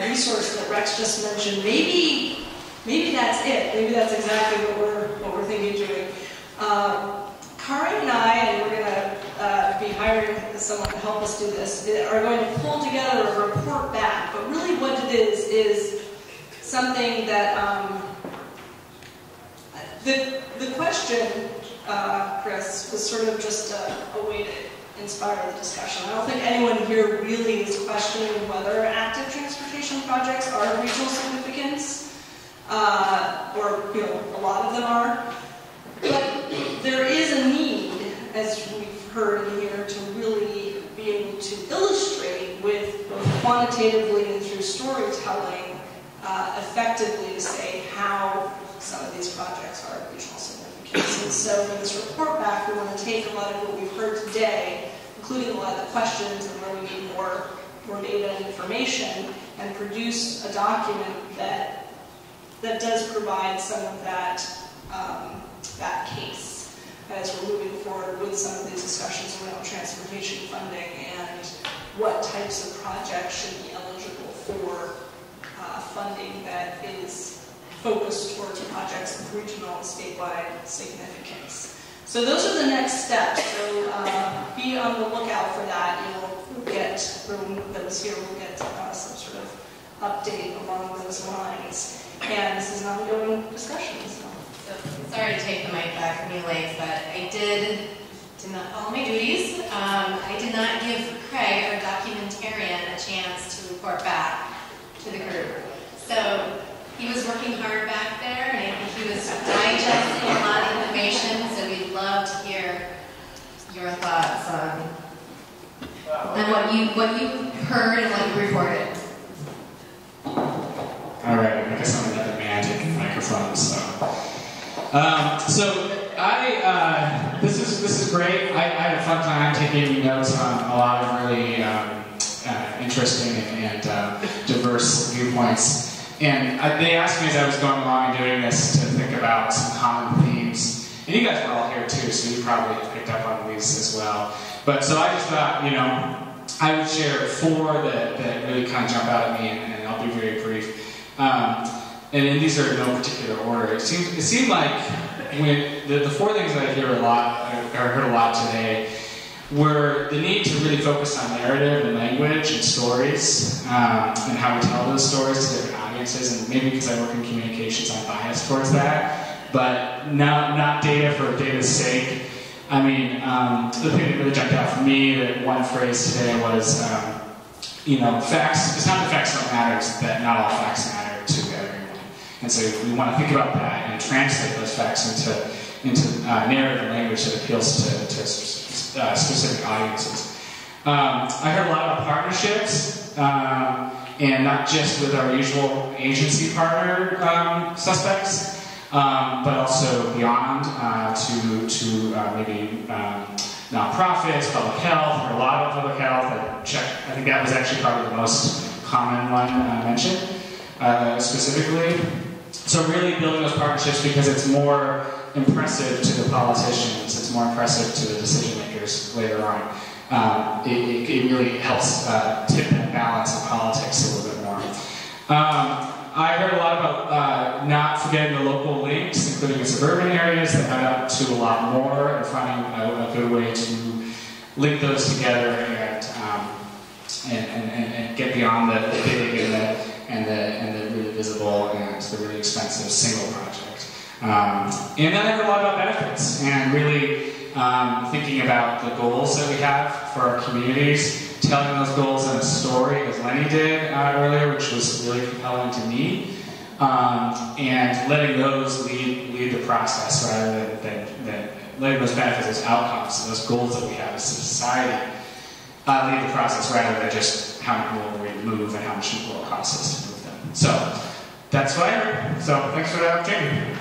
resource that Rex just mentioned, maybe that's it. Maybe that's exactly what we're thinking of doing. Kari and I, and we're going to be hiring someone to help us do this, are going to pull together a report back. But really what it is something that, the question, Chris, was sort of just a way to inspire the discussion. I don't think anyone here really is questioning whether active transportation projects are of regional significance, or a lot of them are. But there is a need, as we've heard in here, to really be able to illustrate with both quantitatively and through storytelling effectively to say how some of these projects are of regional significance. And so for this report back, we want to take a lot of what we've heard today, including a lot of the questions and where we need more data and information, and produce a document that does provide some of that case as we're moving forward with some of these discussions around transportation funding and what types of projects should be eligible for funding that is focused towards projects of regional and statewide significance. So those are the next steps. So be on the lookout for that. You'll get, that was here, we'll get some sort of update along those lines. And this is an ongoing discussion. So sorry to take the mic back from you, Leif, but I did not follow my duties. I did not give Craig, our documentarian, a chance to report back to the group. So he was working hard back there, and I think he was digesting a lot of information, so we'd love to hear your thoughts on what you heard and what you reported. All right, I guess I'm another man taking microphones. So this is great. I had a fun time taking notes on a lot of really interesting and diverse viewpoints. And they asked me as I was going along and doing this to think about some common themes. And you guys were all here too, so you probably picked up on these as well. But so I just thought, I would share 4 that really kind of jump out at me, and I'll be very brief. And these are in no particular order. It seemed like when the 4 things that I heard a lot today were the need to really focus on narrative and language and stories, and how we tell those stories to different audiences. And maybe because I work in communications, I'm biased towards that. But not data for data's sake. I mean, the thing that really jumped out for me, that one phrase today was, facts. It's not that facts don't matter; it's that not all facts matter to everyone. And so we want to think about that and translate those facts into narrative and language that appeals to specific audiences. I heard a lot about partnerships, and not just with our usual agency partner suspects, but also beyond to maybe nonprofits, public health, or a lot of public health. I think that was actually probably the most common one mentioned specifically. So really building those partnerships, because it's more impressive to the politicians, it's more impressive to the decision makers later on. It really helps tip that balance in politics a little bit more. I heard a lot about not forgetting the local links, including in suburban areas, that add up to a lot more, and finding a good way to link those together and get beyond the big and the really visible and the really expensive single project. And then I heard a lot about benefits, and really thinking about the goals that we have for our communities, telling those goals in a story, as Lenny did earlier, which was really compelling to me, and letting those lead the process rather than letting those benefits as outcomes, those goals that we have as a society, lead the process rather than just how many people we move and how much it will cost us to move them. So that's what I heard. So thanks for the opportunity.